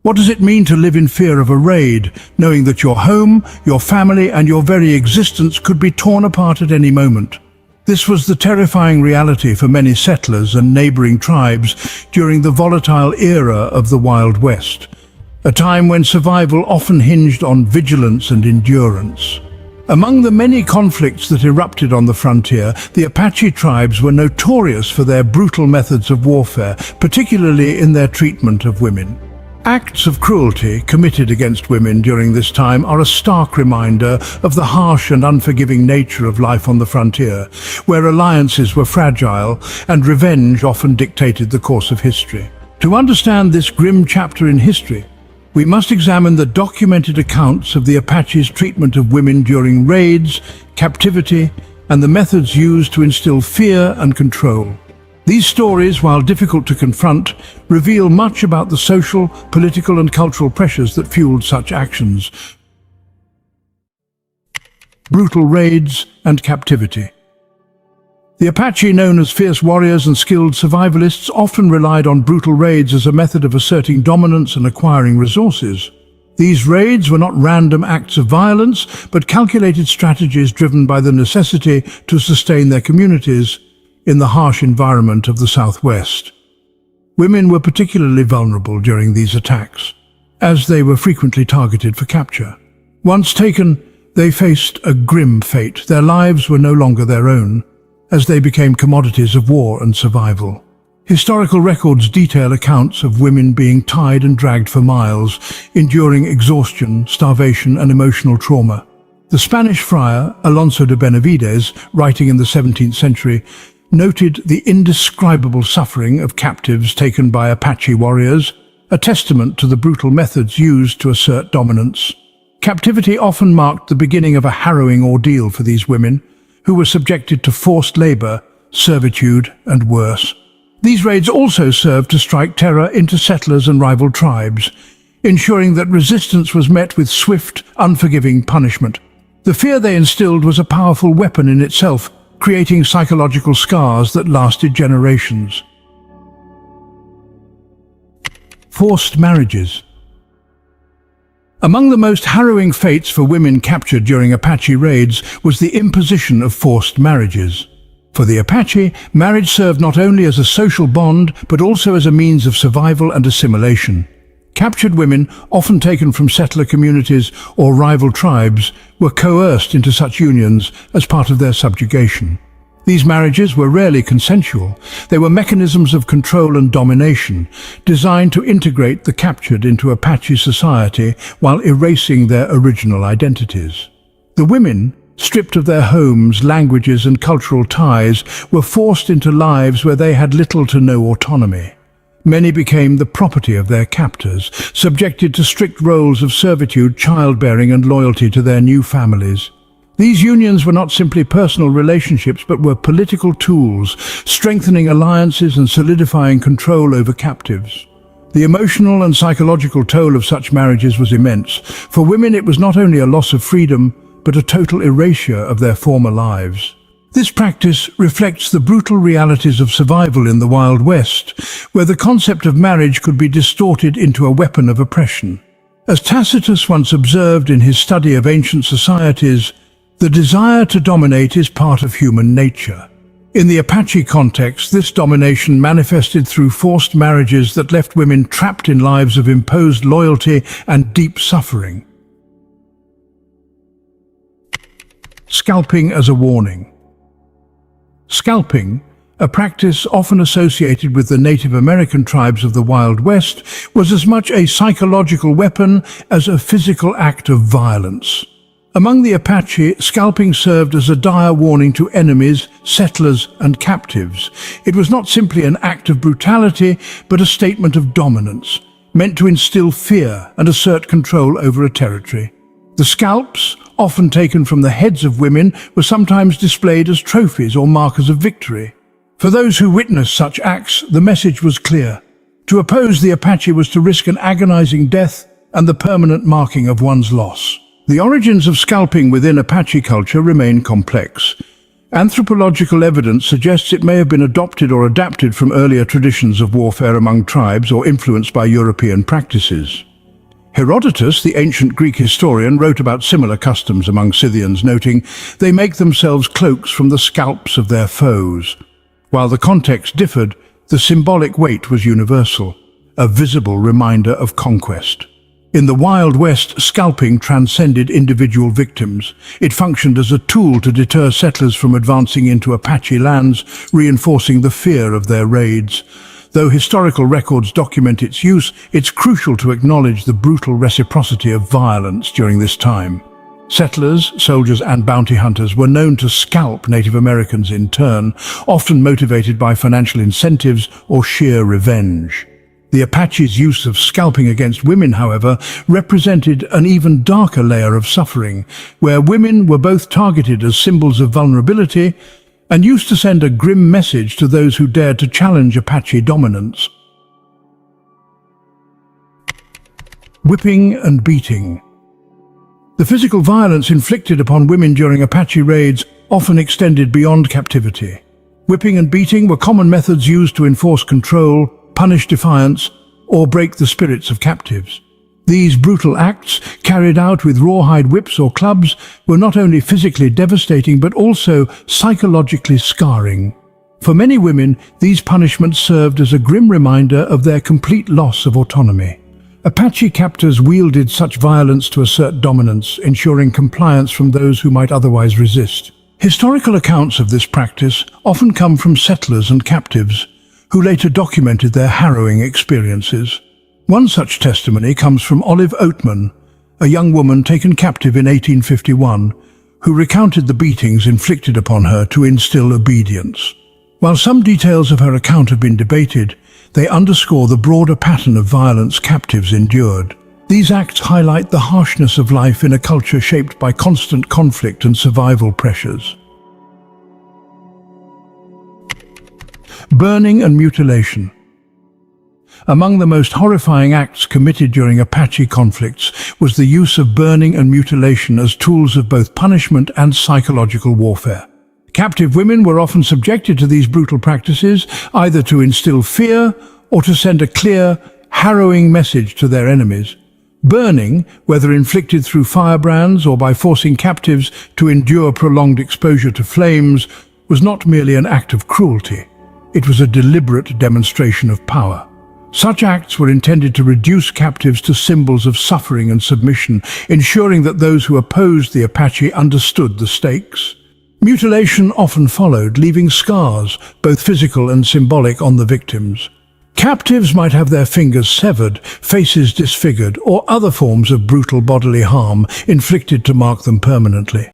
What does it mean to live in fear of a raid, knowing that your home, your family, and your very existence could be torn apart at any moment? This was the terrifying reality for many settlers and neighboring tribes during the volatile era of the Wild West, a time when survival often hinged on vigilance and endurance. Among the many conflicts that erupted on the frontier, the Apache tribes were notorious for their brutal methods of warfare, particularly in their treatment of women. Acts of cruelty committed against women during this time are a stark reminder of the harsh and unforgiving nature of life on the frontier, where alliances were fragile and revenge often dictated the course of history. To understand this grim chapter in history, we must examine the documented accounts of the Apache's treatment of women during raids, captivity, and the methods used to instill fear and control. These stories, while difficult to confront, reveal much about the social, political, and cultural pressures that fueled such actions. Brutal raids and captivity. The Apache, known as fierce warriors and skilled survivalists, often relied on brutal raids as a method of asserting dominance and acquiring resources. These raids were not random acts of violence, but calculated strategies driven by the necessity to sustain their communities in the harsh environment of the Southwest. Women were particularly vulnerable during these attacks, as they were frequently targeted for capture. Once taken, they faced a grim fate. Their lives were no longer their own, as they became commodities of war and survival. Historical records detail accounts of women being tied and dragged for miles, enduring exhaustion, starvation, and emotional trauma. The Spanish friar Alonso de Benavides, writing in the 17th century, noted the indescribable suffering of captives taken by Apache warriors, a testament to the brutal methods used to assert dominance. Captivity often marked the beginning of a harrowing ordeal for these women, who were subjected to forced labor, servitude, and worse. These raids also served to strike terror into settlers and rival tribes, ensuring that resistance was met with swift, unforgiving punishment. The fear they instilled was a powerful weapon in itself, creating psychological scars that lasted generations. Forced marriages. Among the most harrowing fates for women captured during Apache raids was the imposition of forced marriages. For the Apache, marriage served not only as a social bond, but also as a means of survival and assimilation. Captured women, often taken from settler communities or rival tribes, were coerced into such unions as part of their subjugation. These marriages were rarely consensual. They were mechanisms of control and domination, designed to integrate the captured into Apache society while erasing their original identities. The women, stripped of their homes, languages, and cultural ties, were forced into lives where they had little to no autonomy. Many became the property of their captors, subjected to strict roles of servitude, childbearing, and loyalty to their new families. These unions were not simply personal relationships, but were political tools, strengthening alliances and solidifying control over captives. The emotional and psychological toll of such marriages was immense. For women, it was not only a loss of freedom, but a total erasure of their former lives. This practice reflects the brutal realities of survival in the Wild West, where the concept of marriage could be distorted into a weapon of oppression. As Tacitus once observed in his study of ancient societies, the desire to dominate is part of human nature. In the Apache context, this domination manifested through forced marriages that left women trapped in lives of imposed loyalty and deep suffering. Scalping as a warning. Scalping, a practice often associated with the Native American tribes of the Wild West, was as much a psychological weapon as a physical act of violence. Among the Apache, scalping served as a dire warning to enemies, settlers, and captives. It was not simply an act of brutality, but a statement of dominance, meant to instill fear and assert control over a territory. The scalps, often taken from the heads of women, were sometimes displayed as trophies or markers of victory. For those who witnessed such acts, the message was clear. To oppose the Apache was to risk an agonizing death and the permanent marking of one's loss. The origins of scalping within Apache culture remain complex. Anthropological evidence suggests it may have been adopted or adapted from earlier traditions of warfare among tribes or influenced by European practices. Herodotus, the ancient Greek historian, wrote about similar customs among Scythians, noting, "They make themselves cloaks from the scalps of their foes." While the context differed, the symbolic weight was universal, a visible reminder of conquest. In the Wild West, scalping transcended individual victims. It functioned as a tool to deter settlers from advancing into Apache lands, reinforcing the fear of their raids. Though historical records document its use, it's crucial to acknowledge the brutal reciprocity of violence during this time. Settlers, soldiers, and bounty hunters were known to scalp Native Americans in turn, often motivated by financial incentives or sheer revenge. The Apaches' use of scalping against women, however, represented an even darker layer of suffering, where women were both targeted as symbols of vulnerability and used to send a grim message to those who dared to challenge Apache dominance. Whipping and beating. The physical violence inflicted upon women during Apache raids often extended beyond captivity. Whipping and beating were common methods used to enforce control, punish defiance, or break the spirits of captives. These brutal acts, carried out with rawhide whips or clubs, were not only physically devastating but also psychologically scarring. For many women, these punishments served as a grim reminder of their complete loss of autonomy. Apache captors wielded such violence to assert dominance, ensuring compliance from those who might otherwise resist. Historical accounts of this practice often come from settlers and captives, who later documented their harrowing experiences. One such testimony comes from Olive Oatman, a young woman taken captive in 1851, who recounted the beatings inflicted upon her to instill obedience. While some details of her account have been debated, they underscore the broader pattern of violence captives endured. These acts highlight the harshness of life in a culture shaped by constant conflict and survival pressures. Burning and mutilation. Among the most horrifying acts committed during Apache conflicts was the use of burning and mutilation as tools of both punishment and psychological warfare. Captive women were often subjected to these brutal practices, either to instill fear or to send a clear, harrowing message to their enemies. Burning, whether inflicted through firebrands or by forcing captives to endure prolonged exposure to flames, was not merely an act of cruelty. It was a deliberate demonstration of power. Such acts were intended to reduce captives to symbols of suffering and submission, ensuring that those who opposed the Apache understood the stakes. Mutilation often followed, leaving scars, both physical and symbolic, on the victims. Captives might have their fingers severed, faces disfigured, or other forms of brutal bodily harm inflicted to mark them permanently.